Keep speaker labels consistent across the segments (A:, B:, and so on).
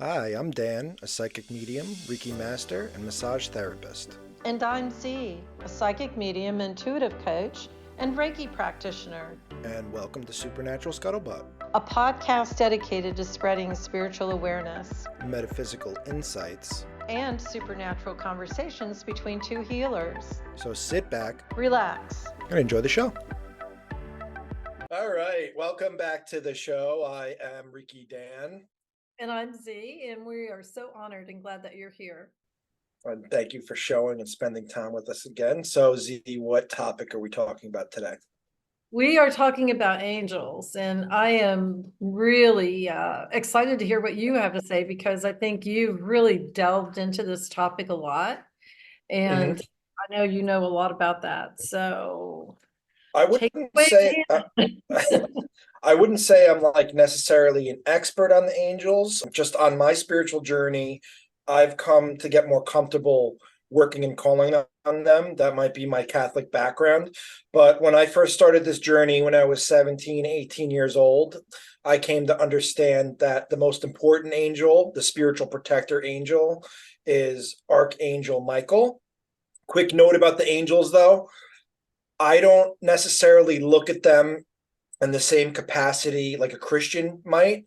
A: Hi, I'm Dan, a psychic medium, Reiki master, and massage therapist.
B: And I'm Zee, a psychic medium, intuitive coach, and Reiki practitioner.
A: And welcome to Supernatural Scuttlebutt,
B: A podcast dedicated to spreading spiritual awareness,
A: metaphysical insights,
B: and supernatural conversations between two healers.
A: So sit back,
B: relax,
A: and enjoy the show. All right, welcome back to the show. I am Reiki Dan.
B: And I'm Zee, and we are so honored and glad that you're here.
A: And thank you for showing and spending time with us again. So, Zee, what topic are we talking about today?
B: We are talking about angels, and I am really excited to hear what you have to say because I think you've really delved into this topic a lot, and I know you know a lot about that. So
A: I wouldn't say I wouldn't say I'm like necessarily an expert on the angels. Just on my spiritual journey, I've come to get more comfortable working and calling on them. That might be my Catholic background. But when I first started this journey when I was 17, 18 years old, I came to understand that the most important angel, the spiritual protector angel, is Archangel Michael. Quick note about the angels, though. I don't necessarily look at them in the same capacity like a Christian might.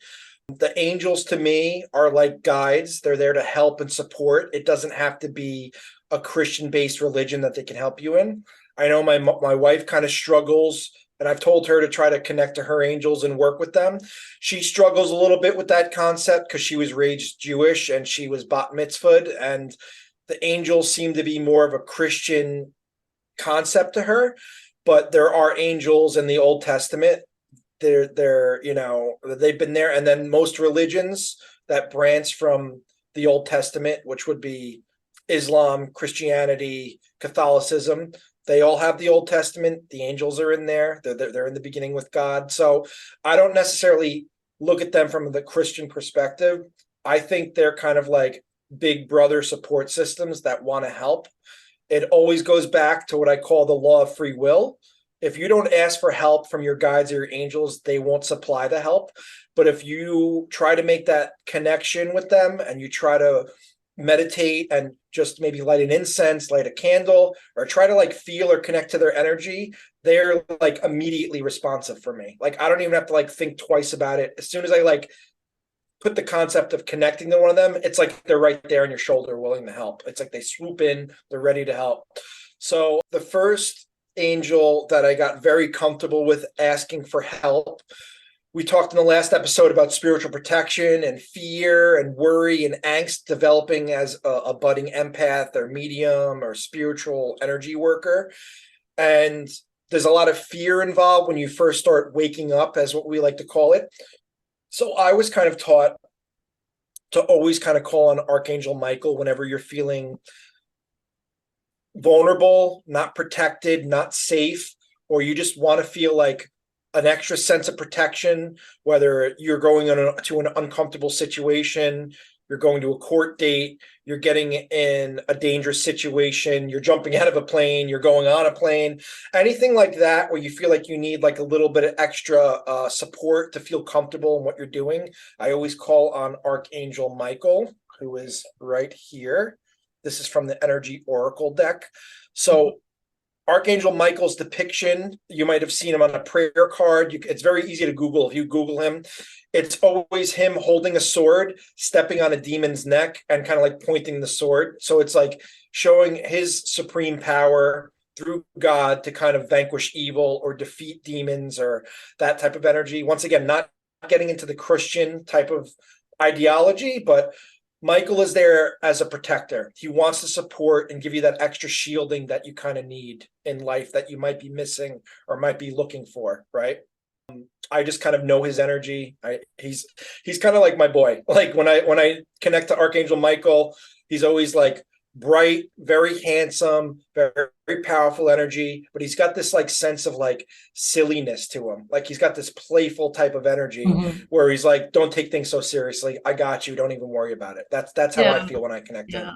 A: The angels to me are like guides. They're there to help and support. It doesn't have to be a Christian-based religion that they can help you in. I know my wife kind of struggles, and I've told her to try to connect to her angels and work with them. She struggles a little bit with that concept because she was raised Jewish and she was bat mitzvahed, and the angels seem to be more of a Christian concept to her. But there are angels in the Old Testament. They're they've been there, and then most religions that branch from the Old Testament, which would be Islam, Christianity, Catholicism, they all have the Old Testament. The angels are in there. They're in the beginning with God. So I don't necessarily look at them from the Christian perspective. I think they're kind of like big brother support systems that want to help. It always goes back to what I call the law of free will. If you don't ask for help from your guides or your angels, they won't supply the help. But if you try to make that connection with them and you try to meditate and just maybe light an incense, light a candle, or try to like feel or connect to their energy, they're like immediately responsive for me. Like I don't even have to like think twice about it. As soon as I like put the concept of connecting to one of them, it's like they're right there on your shoulder willing to help. It's like they swoop in, they're ready to help. So the first angel that I got very comfortable with asking for help, we talked in the last episode about spiritual protection and fear and worry and angst developing as a budding empath or medium or spiritual energy worker. And there's a lot of fear involved when you first start waking up, as what we like to call it. So I was kind of taught to always kind of call on Archangel Michael whenever you're feeling vulnerable, not protected, not safe, or you just want to feel like an extra sense of protection, whether you're going to an uncomfortable situation, you're going to a court date, you're getting in a dangerous situation, you're jumping out of a plane, you're going on a plane, anything like that where you feel like you need like a little bit of extra support to feel comfortable in what you're doing. I always call on Archangel Michael, who is right here. This is from the Energy Oracle deck. So Archangel Michael's depiction, you might have seen him on a prayer card. It's very easy to Google. If you Google him, it's always him holding a sword, stepping on a demon's neck, and kind of like pointing the sword. So it's like showing his supreme power through God to kind of vanquish evil or defeat demons or that type of energy. Once again, not getting into the Christian type of ideology, but Michael is there as a protector. He wants to support and give you that extra shielding that you kind of need in life that you might be missing or might be looking for, right? I just kind of know his energy. He's kind of like my boy. Like when I connect to Archangel Michael, he's always like bright, very handsome, very, very powerful energy, but he's got this like sense of like silliness to him. Like he's got this playful type of energy where he's like, don't take things so seriously. I got you. Don't even worry about it. That's how I feel when I connect to him.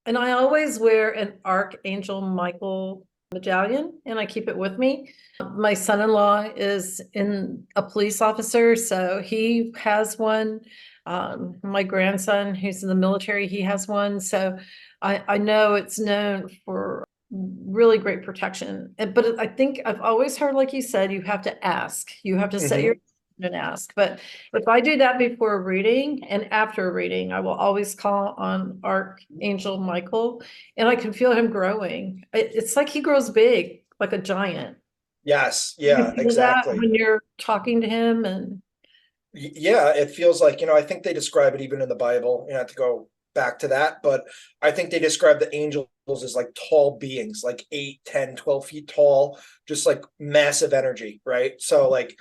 B: And I always wear an Archangel Michael medallion and I keep it with me. My son-in-law is a police officer, so he has one. My grandson, who's in the military, he has one. So I know it's known for really great protection. But I think I've always heard, like you said, you have to ask. You have to set your and ask. But if I do that before a reading and after a reading, I will always call on Archangel Michael, and I can feel him growing. It's like he grows big, like a giant.
A: Yes,
B: You
A: yeah,
B: feel that
A: exactly.
B: when you're talking to him, and
A: Yeah, it feels like, I think they describe it even in the Bible. You have to go back to that, but I think they describe the angels as like tall beings, like 8, 10, 12 feet tall, just like massive energy, right? So like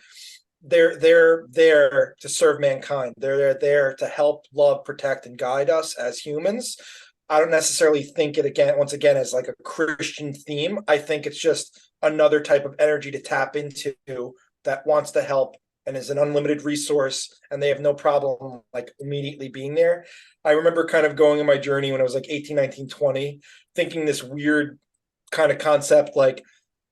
A: they're there to serve mankind. They're there to help, love, protect, and guide us as humans. I don't necessarily think it once again, as like a Christian theme. I think it's just another type of energy to tap into that wants to help and is an unlimited resource, and they have no problem like immediately being there. I remember kind of going in my journey when I was like 18, 19, 20, thinking this weird kind of concept like,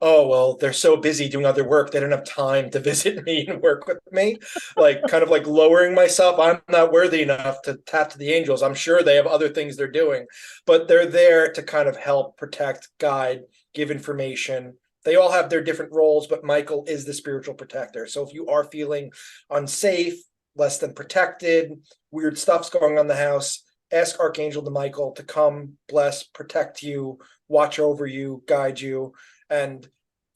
A: oh, well, they're so busy doing other work, they don't have time to visit me and work with me. Like, kind of like lowering myself. I'm not worthy enough to tap to the angels. I'm sure they have other things they're doing, but they're there to kind of help, protect, guide, give information. They all have their different roles, but Michael is the spiritual protector. So if you are feeling unsafe, less than protected, weird stuff's going on in the house, ask Archangel Michael to come, bless, protect you, watch over you, guide you. And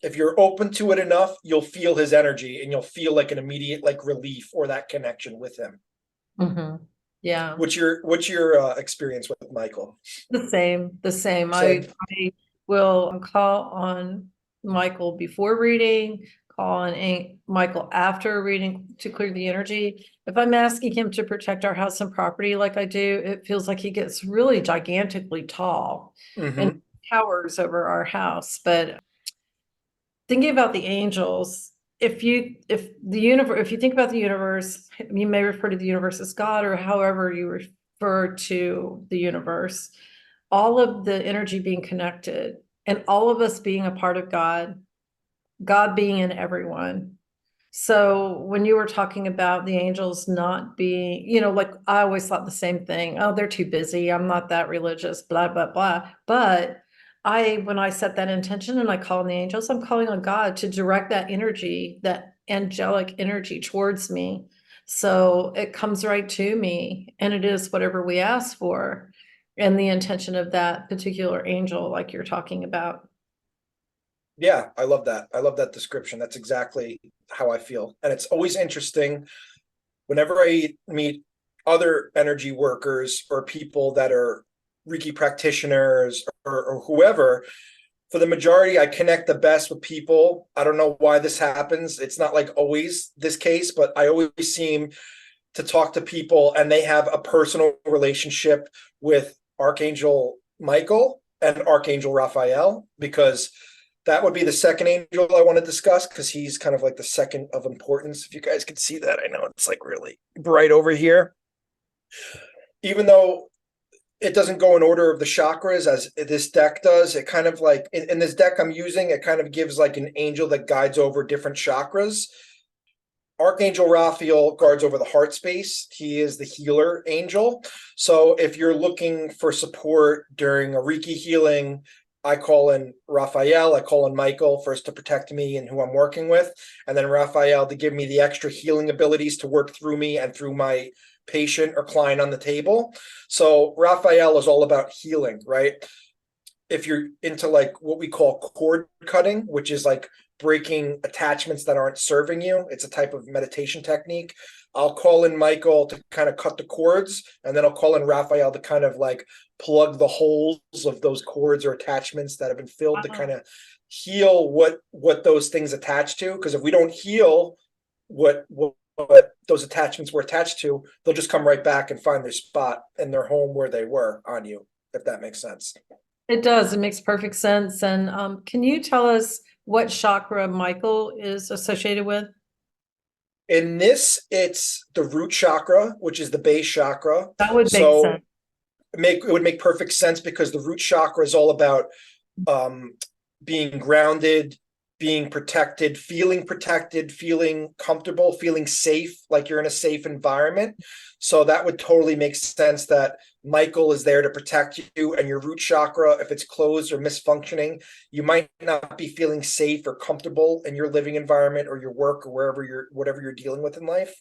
A: if you're open to it enough, you'll feel his energy and you'll feel like an immediate like relief or that connection with him.
B: yeah,
A: What's your experience with Michael?
B: the same.
A: Same.
B: I will call on Michael before reading, call on Michael after a reading to clear the energy. If I'm asking him to protect our house and property like I do, it feels like he gets really gigantically tall and towers over our house. But thinking about the angels, if you think about the universe, you may refer to the universe as God or however you refer to the universe, all of the energy being connected and all of us being a part of God, God being in everyone. So when you were talking about the angels not being, like I always thought the same thing. Oh, they're too busy. I'm not that religious, blah, blah, blah. But when I set that intention and I call on the angels, I'm calling on God to direct that energy, that angelic energy towards me. So it comes right to me and it is whatever we ask for and the intention of that particular angel, like you're talking about.
A: Yeah, I love that. I love that description. That's exactly how I feel. And it's always interesting whenever I meet other energy workers or people that are Reiki practitioners or whoever. For the majority, I connect the best with people. I don't know why this happens. It's not like always this case, but I always seem to talk to people and they have a personal relationship with Archangel Michael and Archangel Raphael, because that would be the second angel I want to discuss, because he's kind of like the second of importance. If you guys can see that, I know it's like really bright over here. Even though it doesn't go in order of the chakras as this deck does, it kind of like in this deck I'm using, it kind of gives like an angel that guides over different chakras. Archangel Raphael guards over the heart space. He is the healer angel. So if you're looking for support during a Reiki healing, I call in Raphael, I call in Michael first to protect me and who I'm working with, and then Raphael to give me the extra healing abilities to work through me and through my patient or client on the table. So Raphael is all about healing, right? If you're into like what we call cord cutting, which is like breaking attachments that aren't serving you, it's a type of meditation technique. I'll call in Michael to kind of cut the cords, and then I'll call in Raphael to kind of like plug the holes of those cords or attachments that have been filled, to kind of heal what those things attach to. Because if we don't heal what those attachments were attached to, they'll just come right back and find their spot in their home where they were on you, if that makes sense.
B: It does. It makes perfect sense. And can you tell us what chakra Michael is associated with?
A: In this, it's the root chakra, which is the base chakra.
B: That would make
A: So
B: sense.
A: it would make perfect sense, because the root chakra is all about being grounded, being protected, feeling comfortable, feeling safe, like you're in a safe environment. So that would totally make sense that Michael is there to protect you, and your root chakra, if it's closed or misfunctioning, you might not be feeling safe or comfortable in your living environment or your work or whatever you're dealing with in life.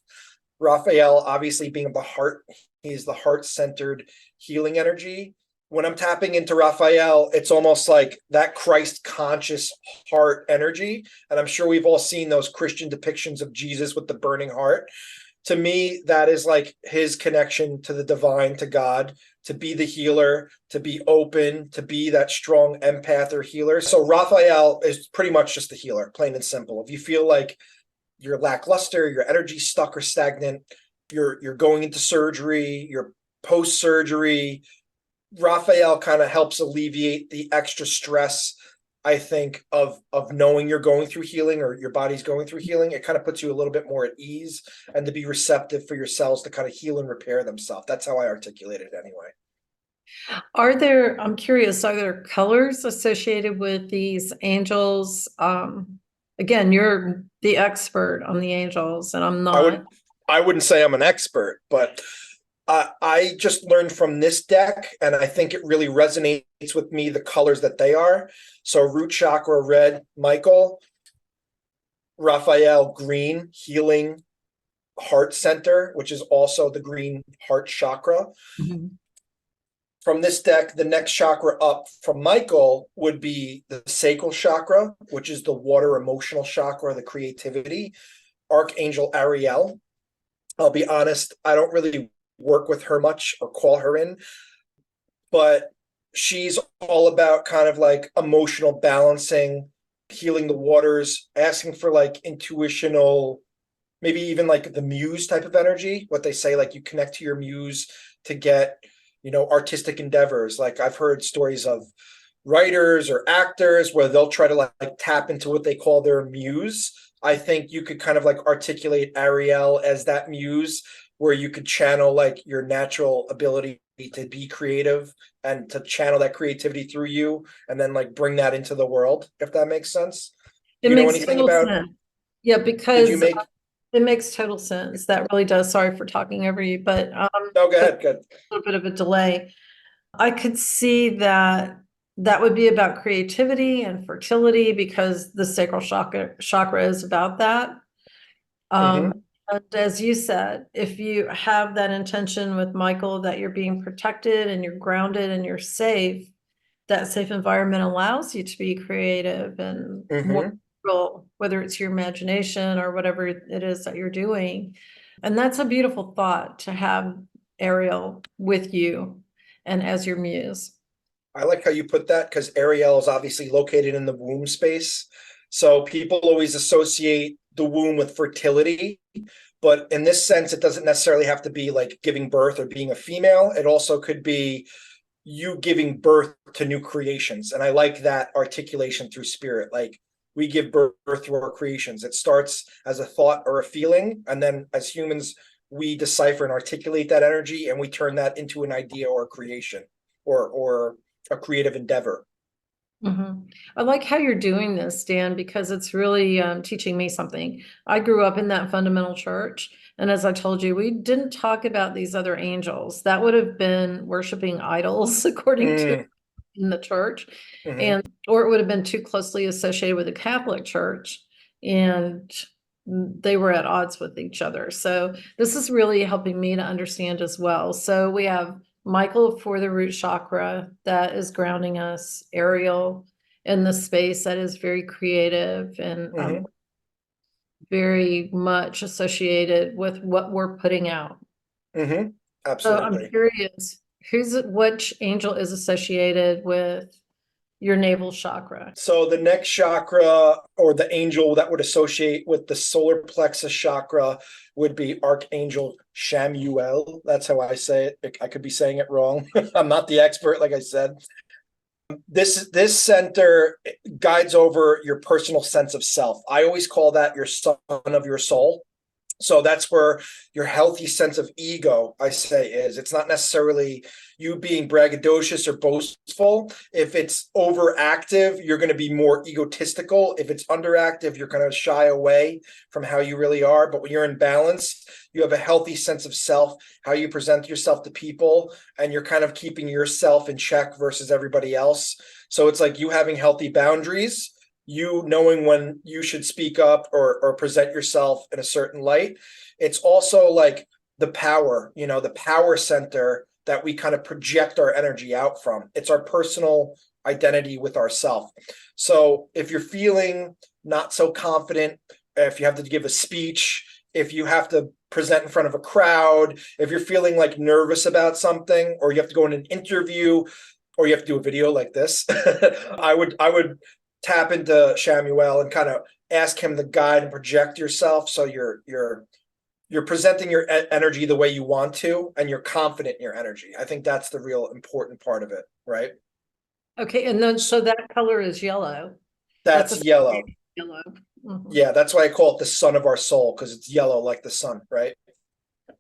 A: Raphael, obviously being of the heart, he's the heart-centered healing energy. When I'm tapping into Raphael, it's almost like that Christ conscious heart energy. And I'm sure we've all seen those Christian depictions of Jesus with the burning heart. To me, that is like his connection to the divine, to God, to be the healer, to be open, to be that strong empath or healer. So Raphael is pretty much just the healer, plain and simple. If you feel like you're lackluster, your energy stuck or stagnant, you're going into surgery, you're post-surgery, Raphael kind of helps alleviate the extra stress, I think, of knowing you're going through healing or your body's going through healing. It kind of puts you a little bit more at ease and to be receptive for your cells to kind of heal and repair themselves. That's how I articulate it anyway.
B: I'm curious, are there colors associated with these angels? Again, you're the expert on the angels, and I'm not.
A: I wouldn't say I'm an expert, but I just learned from this deck, and I think it really resonates with me, the colors that they are. So root chakra, red, Michael. Raphael, green, healing heart center, which is also the green heart chakra.
B: Mm-hmm.
A: From this deck, the next chakra up from Michael would be the sacral chakra, which is the water emotional chakra, the creativity. Archangel Ariel. I'll be honest, I don't really work with her much or call her in, but she's all about kind of like emotional balancing, healing the waters, asking for like intuitional, maybe even like the muse type of energy, what they say, like you connect to your muse to get, artistic endeavors. Like I've heard stories of writers or actors where they'll try to like tap into what they call their muse. I think you could kind of like articulate Ariel as that muse, where you could channel like your natural ability to be creative and to channel that creativity through you and then like bring that into the world, if that makes sense.
B: It
A: You know
B: makes
A: anything
B: total
A: about
B: sense. Yeah, because
A: make
B: it makes total sense. That really does. Sorry for talking over you, but
A: no, go ahead. Good.
B: a little bit of a delay. I could see that would be about creativity and fertility because the sacral chakra is about that.
A: Mm-hmm.
B: And as you said, if you have that intention with Michael that you're being protected and you're grounded and you're safe, that safe environment allows you to be creative and more control, whether it's your imagination or whatever it is that you're doing. And that's a beautiful thought to have Ariel with you and as your muse.
A: I like how you put that, because Ariel is obviously located in the womb space. So people always associate the womb with fertility. But in this sense, it doesn't necessarily have to be like giving birth or being a female. It also could be you giving birth to new creations. And I like that articulation through spirit. Like we give birth to our creations. It starts as a thought or a feeling. And then as humans, we decipher and articulate that energy and we turn that into an idea or a creation or a creative endeavor.
B: Mm-hmm. I like how you're doing this, Dan, because it's really teaching me something. I grew up in that fundamental church. And as I told you, we didn't talk about these other angels. That would have been worshiping idols, according to in the church. And or it would have been too closely associated with the Catholic Church. And they were at odds with each other. So this is really helping me to understand as well. So we have Michael for the root chakra that is grounding us, Ariel in the space that is very creative and very much associated with what we're putting out.
A: Absolutely.
B: So I'm curious, which angel is associated with your navel chakra?
A: So the next chakra, or the angel that would associate with the solar plexus chakra, would be Archangel Shamuel. That's how I say it. I could be saying it wrong. I'm not the expert, like I said. This center guides over your personal sense of self. I always call that your son of your soul. So that's where your healthy sense of ego, I say, is. It's not necessarily you being braggadocious or boastful. If it's overactive, you're going to be more egotistical. If it's underactive, you're going to shy away from how you really are. But when you're in balance, you have a healthy sense of self, how you present yourself to people, and you're kind of keeping yourself in check versus everybody else. So it's like you having healthy boundaries, you knowing when you should speak up or present yourself in a certain light. It's also like the power, the power center that we kind of project our energy out from. It's our personal identity with ourself. So if you're feeling not so confident, if you have to give a speech, if you have to present in front of a crowd, if you're feeling like nervous about something, or you have to go in an interview, or you have to do a video like this, I would tap into Shamuel and kind of ask him to guide and project yourself, so you're presenting your energy the way you want to, and you're confident in your energy. I think that's the real important part of it, right?
B: Okay, and then so that color is yellow.
A: That's yellow.
B: Yellow. Mm-hmm.
A: Yeah, that's why I call it the sun of our soul, because it's yellow like the sun, right?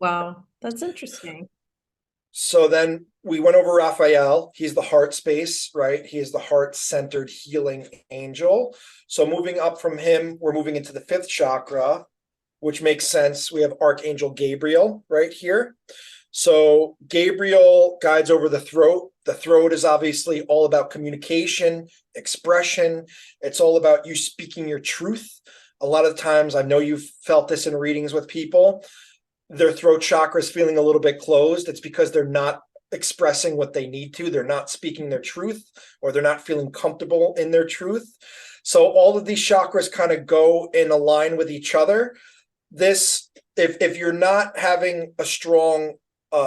B: Wow, that's interesting.
A: So then we went over Raphael. He's the heart space, right? He is the heart-centered healing angel. So moving up from him, we're moving into the fifth chakra, which makes sense. We have Archangel Gabriel right here. So Gabriel guides over the throat. The throat is obviously all about communication, expression. It's all about you speaking your truth. A lot of times, I know you've felt this in readings with people, their throat chakra is feeling a little bit closed. It's because they're not expressing what they need to. They're not speaking their truth, or they're not feeling comfortable in their truth. So all of these chakras kind of go in a line with each other. This, if you're not having a strong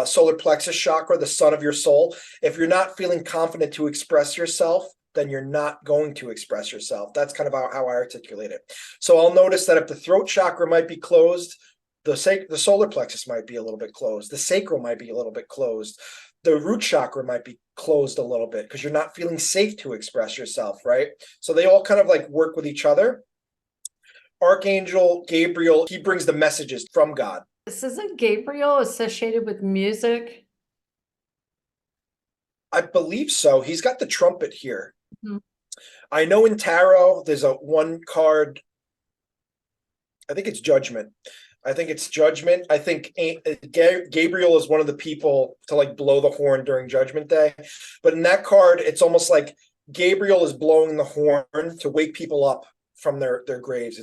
A: solar plexus chakra, the sun of your soul, if you're not feeling confident to express yourself, then you're not going to express yourself. That's kind of how I articulate it. So I'll notice that if the throat chakra might be closed, the solar plexus might be a little bit closed. The sacral might be a little bit closed. The root chakra might be closed a little bit because you're not feeling safe to express yourself, right? So they all kind of like work with each other. Archangel Gabriel, he brings the messages from God.
B: This isn't Gabriel associated with music?
A: I believe so. He's got the trumpet here.
B: Mm-hmm.
A: I know in tarot, there's a one card, I think it's Judgment. I think Gabriel is one of the people to like blow the horn during Judgment Day. But in that card, it's almost like Gabriel is blowing the horn to wake people up from their graves.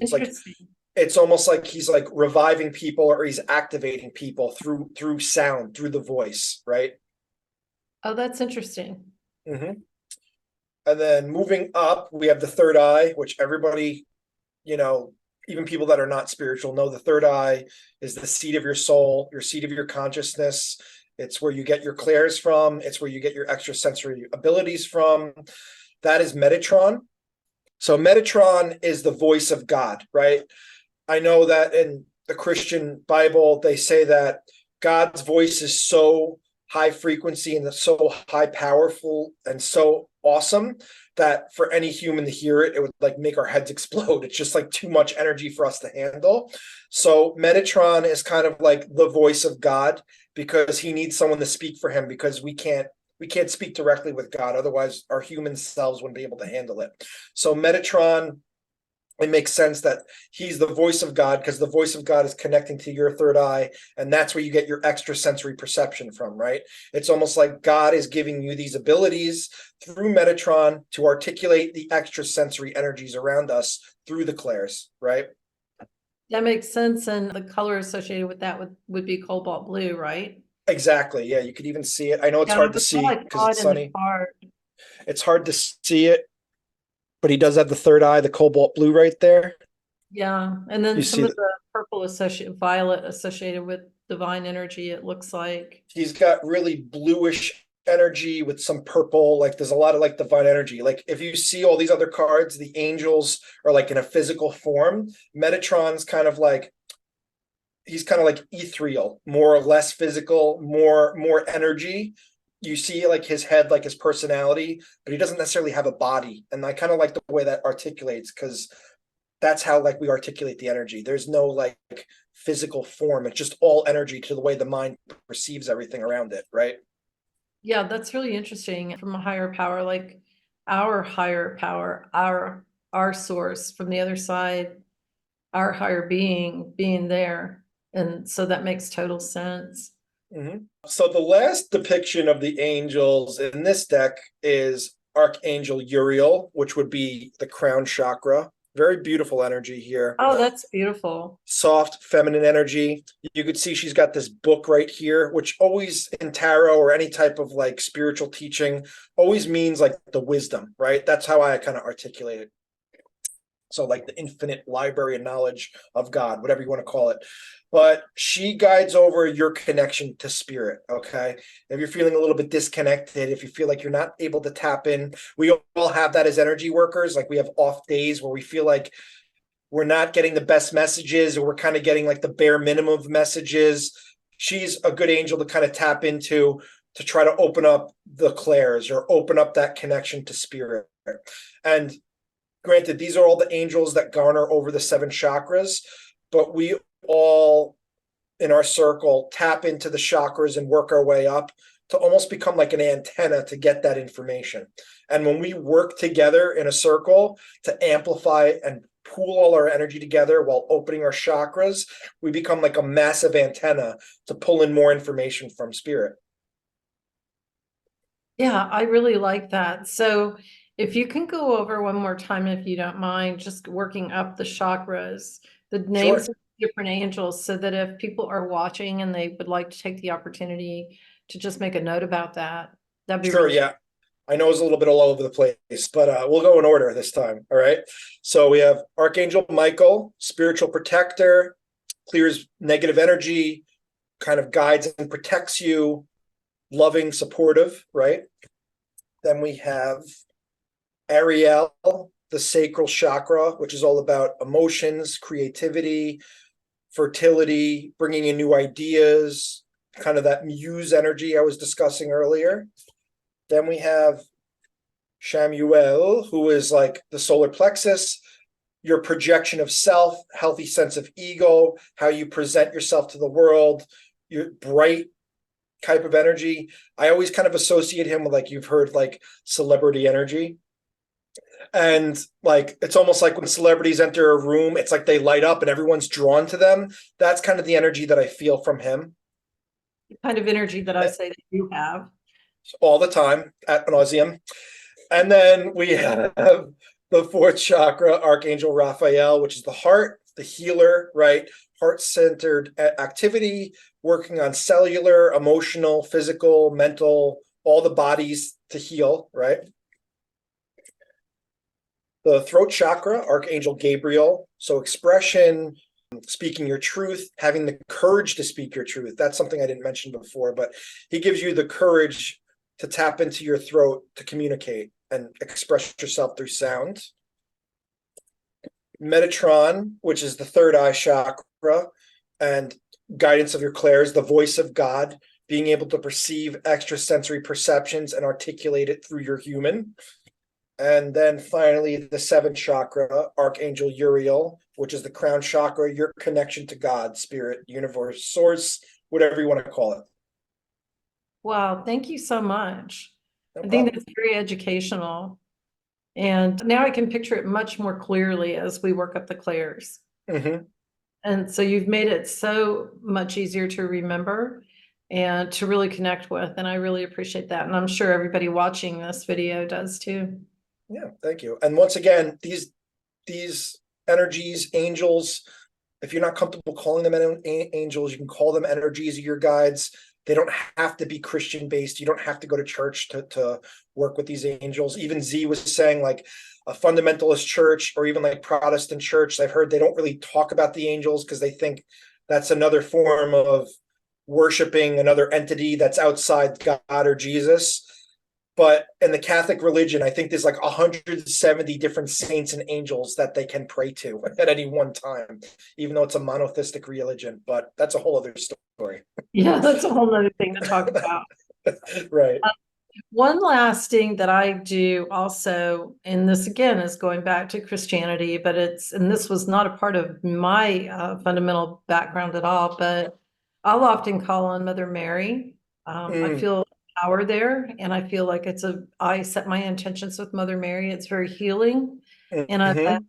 A: It's almost like he's like reviving people, or he's activating people through sound, through the voice, right?
B: Oh, that's interesting.
A: Mm-hmm. And then moving up, we have the third eye, which everybody, even people that are not spiritual know the third eye is the seat of your soul, your seat of your consciousness. It's where you get your clairs from. It's where you get your extrasensory abilities from. That is Metatron. So Metatron is the voice of God, right? I know that in the Christian Bible, they say that God's voice is so high frequency and so high powerful and so awesome that for any human to hear it, it would like make our heads explode. It's just like too much energy for us to handle. So Metatron is kind of like the voice of God, because he needs someone to speak for him, because we can't speak directly with God. Otherwise, our human selves wouldn't be able to handle it. So Metatron, it makes sense that he's the voice of God, because the voice of God is connecting to your third eye, and that's where you get your extrasensory perception from, right? It's almost like God is giving you these abilities through Metatron to articulate the extrasensory energies around us through the clairs, right?
B: That makes sense. And the color associated with that would be cobalt blue, right?
A: Exactly. Yeah, you could even see it. I know it's hard to see because it's sunny. It's hard to see it, but he does have the third eye, the cobalt blue right there.
B: Yeah, and then some of the purple violet associated with divine energy, it looks like.
A: He's got really bluish energy with some purple. Like there's a lot of like divine energy. Like if you see all these other cards, the angels are like in a physical form. Metatron's kind of like, he's kind of like ethereal, more or less physical, more energy. You see like his head, like his personality, but he doesn't necessarily have a body. And I kind of like the way that articulates, because that's how like we articulate the energy. There's no like physical form. It's just all energy to the way the mind perceives everything around it, right?
B: Yeah, that's really interesting from a higher power, like our higher power, our source from the other side, our higher being there. And so that makes total sense.
A: Mm-hmm. So the last depiction of the angels in this deck is Archangel Uriel, which would be the crown chakra. Very beautiful energy here.
B: Oh, that's beautiful.
A: Soft, feminine energy. You could see she's got this book right here, which always in tarot or any type of like spiritual teaching always means like the wisdom, right? That's how I kind of articulate it. So like the infinite library of knowledge of God, whatever you want to call it. But she guides over your connection to spirit. Okay. If you're feeling a little bit disconnected, if you feel like you're not able to tap in, we all have that as energy workers. Like we have off days where we feel like we're not getting the best messages, or we're kind of getting like the bare minimum of messages. She's a good angel to kind of tap into, to try to open up the clairs or open up that connection to spirit. And granted, these are all the angels that garner over the 7 chakras, but we all in our circle tap into the chakras and work our way up to almost become like an antenna to get that information. And when we work together in a circle to amplify and pool all our energy together while opening our chakras, we become like a massive antenna to pull in more information from spirit.
B: Yeah, I really like that. So if you can go over one more time, if you don't mind, just working up the chakras, the names
A: Sure.
B: of different angels, so that if people are watching and they would like to take the opportunity to just make a note about that, that'd be
A: Sure,
B: really.
A: yeah. I know it's a little bit all over the place, but we'll go in order this time. All right. So we have Archangel Michael, spiritual protector, clears negative energy, kind of guides and protects you, loving, supportive, right? Then we have Ariel, the sacral chakra, which is all about emotions, creativity, fertility, bringing in new ideas, kind of that muse energy I was discussing earlier. Then we have Shamuel, who is like the solar plexus, your projection of self, healthy sense of ego, how you present yourself to the world, your bright type of energy. I always kind of associate him with, like, you've heard like celebrity energy. And like it's almost like when celebrities enter a room, it's like they light up and everyone's drawn to them. That's kind of the energy that I feel from him
B: Kind of energy that I say that you have.
A: all the time ad nauseum. And then we have the 4th chakra, Archangel Raphael, which is the heart, the healer, right? Heart-centered activity, working on cellular, emotional, physical, mental, all the bodies to heal, right? The throat chakra, Archangel Gabriel. So expression, speaking your truth, having the courage to speak your truth. That's something I didn't mention before, but he gives you the courage to tap into your throat to communicate and express yourself through sound. Metatron, which is the 3rd eye chakra, and guidance of your clairs, the voice of God, being able to perceive extrasensory perceptions and articulate it through your human. And then finally, the 7th chakra, Archangel Uriel, which is the crown chakra, your connection to God, spirit, universe, source, whatever you want to call it.
B: Wow, thank you so much.
A: No
B: I think
A: problem.
B: that's very educational. And now I can picture it much more clearly as we work up the clairs.
A: Mm-hmm.
B: And so you've made it so much easier to remember and to really connect with. And I really appreciate that. And I'm sure everybody watching this video does too.
A: Yeah, thank you. And once again, these energies, angels, if you're not comfortable calling them angels, you can call them energies of your guides. They don't have to be Christian based. You don't have to go to church to work with these angels. Even Z was saying, like, a fundamentalist church or even like Protestant church, I've heard they don't really talk about the angels because they think that's another form of worshiping another entity that's outside God or Jesus. But in the Catholic religion, I think there's like 170 different saints and angels that they can pray to at any one time, even though it's a monotheistic religion. But that's a whole other story.
B: Yeah, that's a whole nother thing to talk about.
A: Right.
B: One last thing that I do also, and this again is going back to Christianity, but and this was not a part of my fundamental background at all, but I'll often call on Mother Mary. I
A: Mm,
B: feel power there, and I feel like I set my intentions with Mother Mary. It's very healing. And I've
A: mhm.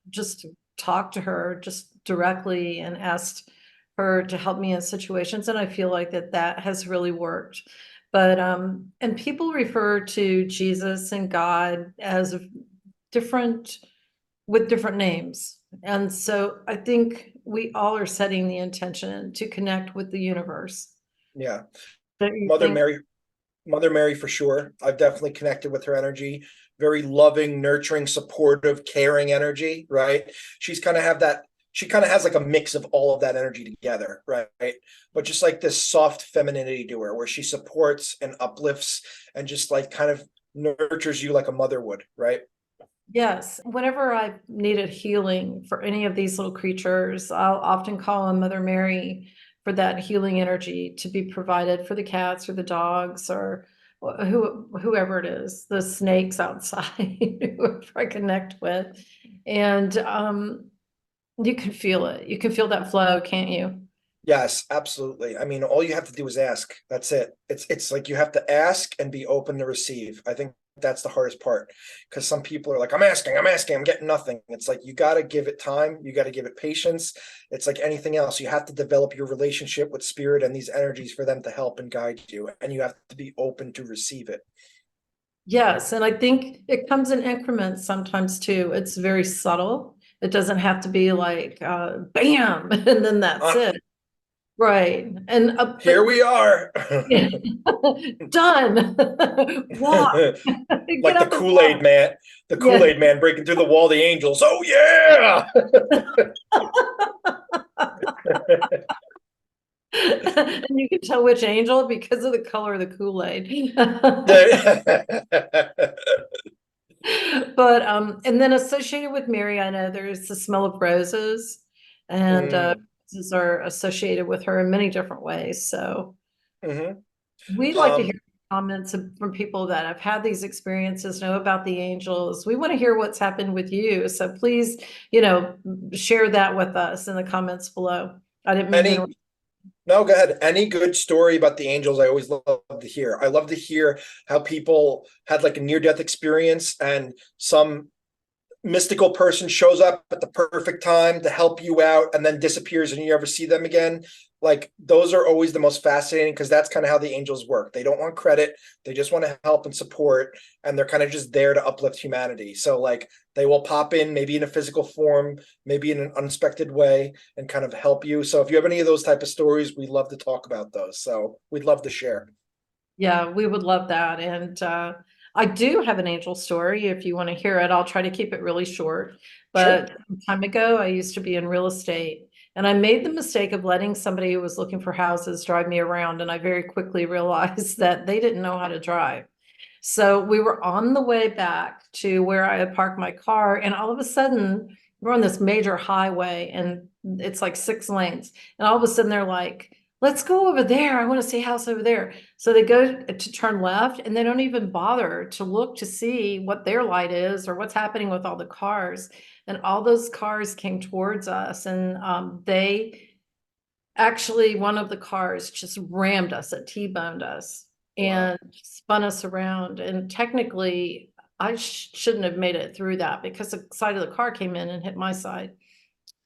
B: just talked to her just directly and asked her to help me in situations, and I feel like that has really worked. But and people refer to Jesus and God as different with different names. And so I think we all are setting the intention to connect with the universe.
A: Yeah.
B: Don't you
A: Mother
B: think?
A: Mary, Mother Mary for sure. I've definitely connected with her energy. Very loving, nurturing, supportive, caring energy, right? She's kind of have that, she kind of has like a mix of all of that energy together, right? But just like this soft femininity to her where she supports and uplifts and just like kind of nurtures you like a mother would, right?
B: Yes, whenever I've needed healing for any of these little creatures, I'll often call on Mother Mary for that healing energy to be provided for the cats or the dogs or whoever it is, the snakes outside, whoever I connect with. And you can feel it. You can feel that flow, can't you?
A: Yes, absolutely. I mean, all you have to do is ask. That's it. It's like you have to ask and be open to receive. I think that's the hardest part because some people are like, I'm asking, I'm getting nothing. It's like you got to give it time, you got to give it patience. It's like anything else. You have to develop your relationship with spirit and these energies for them to help and guide you, and you have to be open to receive it.
B: Yes, and I think it comes in increments sometimes too. It's very subtle. It doesn't have to be like bam, and then that's
A: Uh,
B: it. Right. And
A: Here
B: but
A: we are.
B: yeah. Done. Walk. Get
A: Like the
B: up and
A: Kool-Aid
B: walk.
A: man, the
B: Yeah.
A: Kool-Aid man breaking through the wall, the angels. Oh yeah.
B: And you can tell which angel because of the color of the Kool-Aid. But and then associated with Mary, I know there's the smell of roses, and
A: Mm,
B: roses are associated with her in many different ways. So
A: mhm.
B: we'd like to hear
A: Um,
B: comments from people that have had these experiences, know about the angels. We want to hear what's happened with you. So please, share that with us in the comments below. I didn't mean to interrupt.
A: any No, go ahead. Any good story about the angels, I always love to hear. I love to hear how people had like a near-death experience and some mystical person shows up at the perfect time to help you out and then disappears and you never see them again. Like those are always the most fascinating because that's kind of how the angels work. They don't want credit, they just want to help and support, and they're kind of just there to uplift humanity. So like they will pop in maybe in a physical form, maybe in an unexpected way, and kind of help you. So if you have any of those type of stories, we'd love to talk about those. So we'd love to share.
B: Yeah, we would love that. And I do have an angel story. If you want to hear it, I'll try to keep it really short.
A: Sure.
B: But some time ago, I used to be in real estate, and I made the mistake of letting somebody who was looking for houses drive me around. And I very quickly realized that they didn't know how to drive. So we were on the way back to where I had parked my car, and all of a sudden, we're on this major highway, and it's like 6 lanes. And all of a sudden, they're like, let's go over there. I want to see a house over there. So they go to turn left, and they don't even bother to look to see what their light is or what's happening with all the cars. And all those cars came towards us, and they actually, one of the cars just rammed us, it T-boned us
A: Wow.
B: and spun us around. And technically, I shouldn't have made it through that because the side of the car came in and hit my side,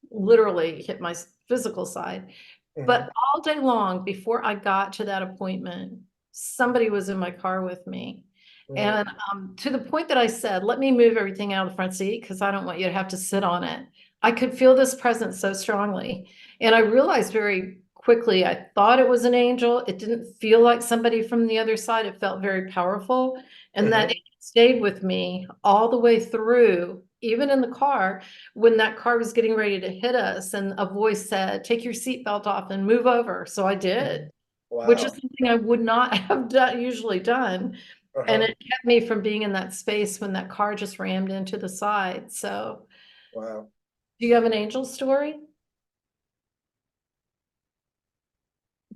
B: literally hit my physical side.
A: Mhm.
B: But all day long, before I got to that appointment, somebody was in my car with me.
A: Mhm.
B: And to the point that I said, let me move everything out of the front seat because I don't want you to have to sit on it. I could feel this presence so strongly. And I realized very quickly, I thought it was an angel. It didn't feel like somebody from the other side. It felt very powerful. And that
A: Mhm.
B: angel stayed with me all the way through, even in the car, when that car was getting ready to hit us. And a voice said, take your seatbelt off and move over. So I did,
A: Mhm.
B: which is
A: Wow.
B: something I would not have usually done. And
A: Uh-huh.
B: it kept me from being in that space when that car just rammed into the side. So,
A: Wow.
B: do you have an angel story?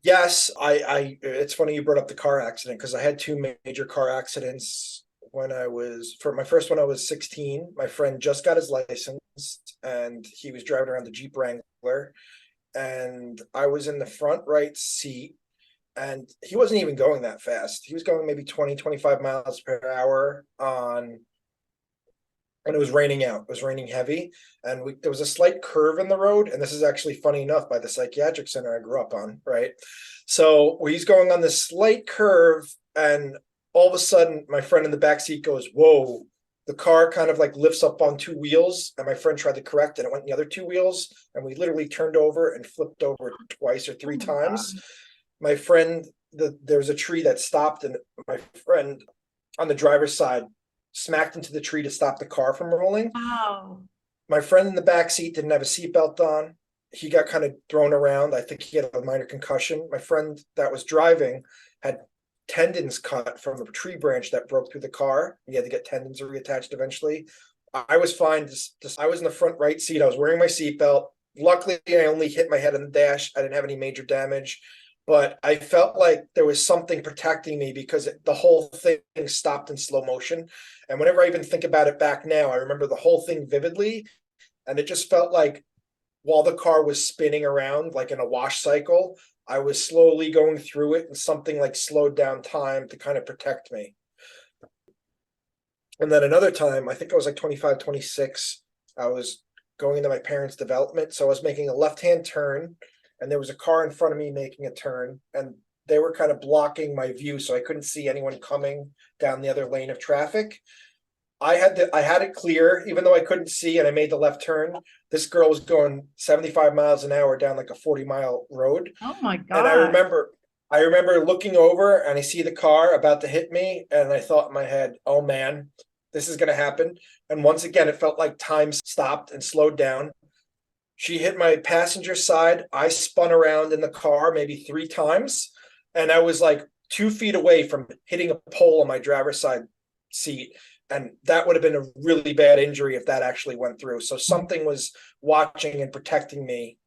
A: Yes, it's funny you brought up the car accident because I had two major car accidents when for my first one, I was 16. My friend just got his license and he was driving around the Jeep Wrangler, and I was in the front right seat, and he wasn't even going that fast. He was going maybe 20, 25 miles per hour and it was raining out. It was raining heavy, and there was a slight curve in the road. And this is actually funny enough by the psychiatric center I grew up on, right? So he's going on this slight curve, and all of a sudden, my friend in the back seat goes, "Whoa!" The car kind of like lifts up on two wheels, and my friend tried to correct it. It went in the other two wheels, and we literally turned over and flipped over twice or
B: Oh
A: three
B: my God.
A: times. My friend, there was a tree that stopped, and my friend on the driver's side smacked into the tree to stop the car from rolling.
B: Wow.
A: My friend in the back seat didn't have a seatbelt on. He got kind of thrown around. I think he had a minor concussion. My friend that was driving had tendons cut from a tree branch that broke through the car. He had to get tendons reattached eventually. I was fine. I was in the front right seat. I was wearing my seatbelt. Luckily, I only hit my head on the dash. I didn't have any major damage, but I felt like there was something protecting me because the whole thing stopped in slow motion. And whenever I even think about it back now, I remember the whole thing vividly. And it just felt like while the car was spinning around like in a wash cycle, I was slowly going through it, and something like slowed down time to kind of protect me. And then another time, I think I was like 25, 26, I was going into my parents' development. So I was making a left-hand turn, and there was a car in front of me making a turn, and they were kind of blocking my view. So I couldn't see anyone coming down the other lane of traffic. I had it clear, even though I couldn't see, and I made the left turn. This girl was going 75 miles an hour down like a 40-mile road.
B: Oh my
A: And
B: God.
A: I remember looking over and I see the car about to hit me, and I thought in my head, "Oh man, this is gonna happen." And once again, it felt like time stopped and slowed down. She hit my passenger side. I spun around in the car maybe three times, and I was like 2 feet away from hitting a pole on my driver's side seat. And that would have been a really bad injury if that actually went through. So something was watching and protecting me.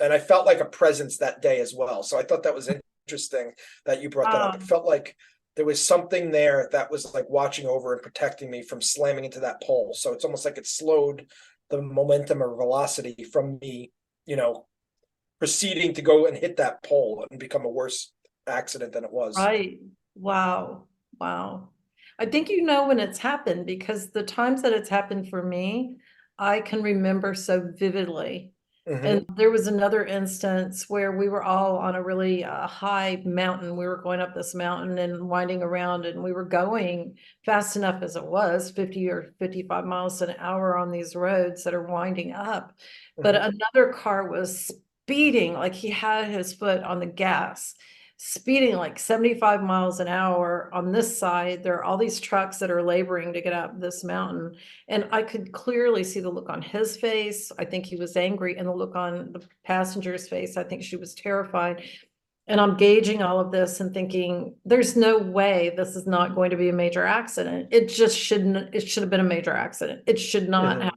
A: And I felt like a presence that day as well. So I thought that was interesting that you brought that up. It
B: Wow.
A: felt like there was something there that was like watching over and protecting me from slamming into that pole. So it's almost like it slowed the momentum or velocity from me, you know, proceeding to go and hit that pole and become a worse accident than it was.
B: Right. Wow. Wow. I think you know when it's happened because the times that it's happened for me, I can remember so vividly. And
A: Mm-hmm.
B: there was another instance where we were all on a really high mountain. We were going up this mountain and winding around, and we were going fast enough as it was 50 or 55 miles an hour on these roads that are winding up. But
A: Mm-hmm.
B: another car was speeding, like he had his foot on the gas, speeding like 75 miles an hour on this side. There are all these trucks that are laboring to get up this mountain. And I could clearly see the look on his face. I think he was angry, and the look on the passenger's face. I think she was terrified. And I'm gauging all of this and thinking, there's no way this is not going to be a major accident. It just shouldn't, it should have been a major accident. It should not
A: Mm-hmm.
B: have.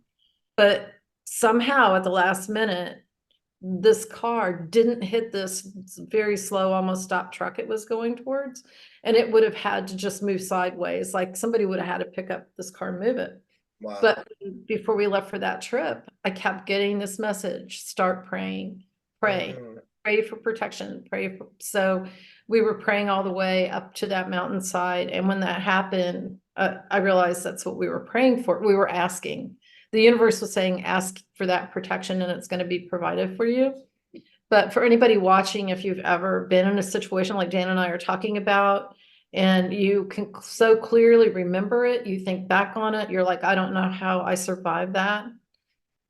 B: But somehow at the last minute, this car didn't hit this very slow, almost stop truck it was going towards. And it would have had to just move sideways. Like somebody would have had to pick up this car and move it.
A: Wow.
B: But before we left for that trip, I kept getting this message: start praying, pray,
A: Mm-hmm.
B: pray for protection, pray for. So we were praying all the way up to that mountainside. And when that happened, I realized that's what we were praying for. We were asking. The universe was saying, ask for that protection and it's going to be provided for you. But for anybody watching, if you've ever been in a situation like Dan and I are talking about, and you can so clearly remember it, you think back on it, you're like, I don't know how I survived that.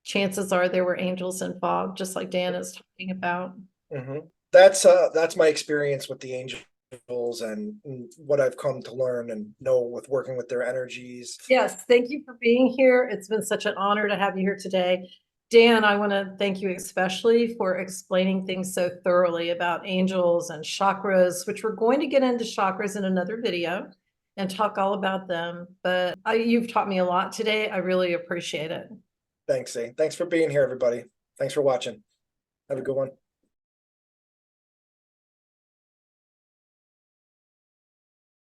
B: Chances are there were angels involved, just like Dan is talking about.
A: Mm-hmm. That's my experience with the angels and what I've come to learn and know with working with their energies.
B: Yes, thank you for being here. It's been such an honor to have you here today. Dan, I want to thank you especially for explaining things so thoroughly about angels and chakras, which we're going to get into chakras in another video and talk all about them. But you've taught me a lot today. I really appreciate it.
A: Thanks, Zee. Thanks for being here, everybody. Thanks for watching. Have a good one.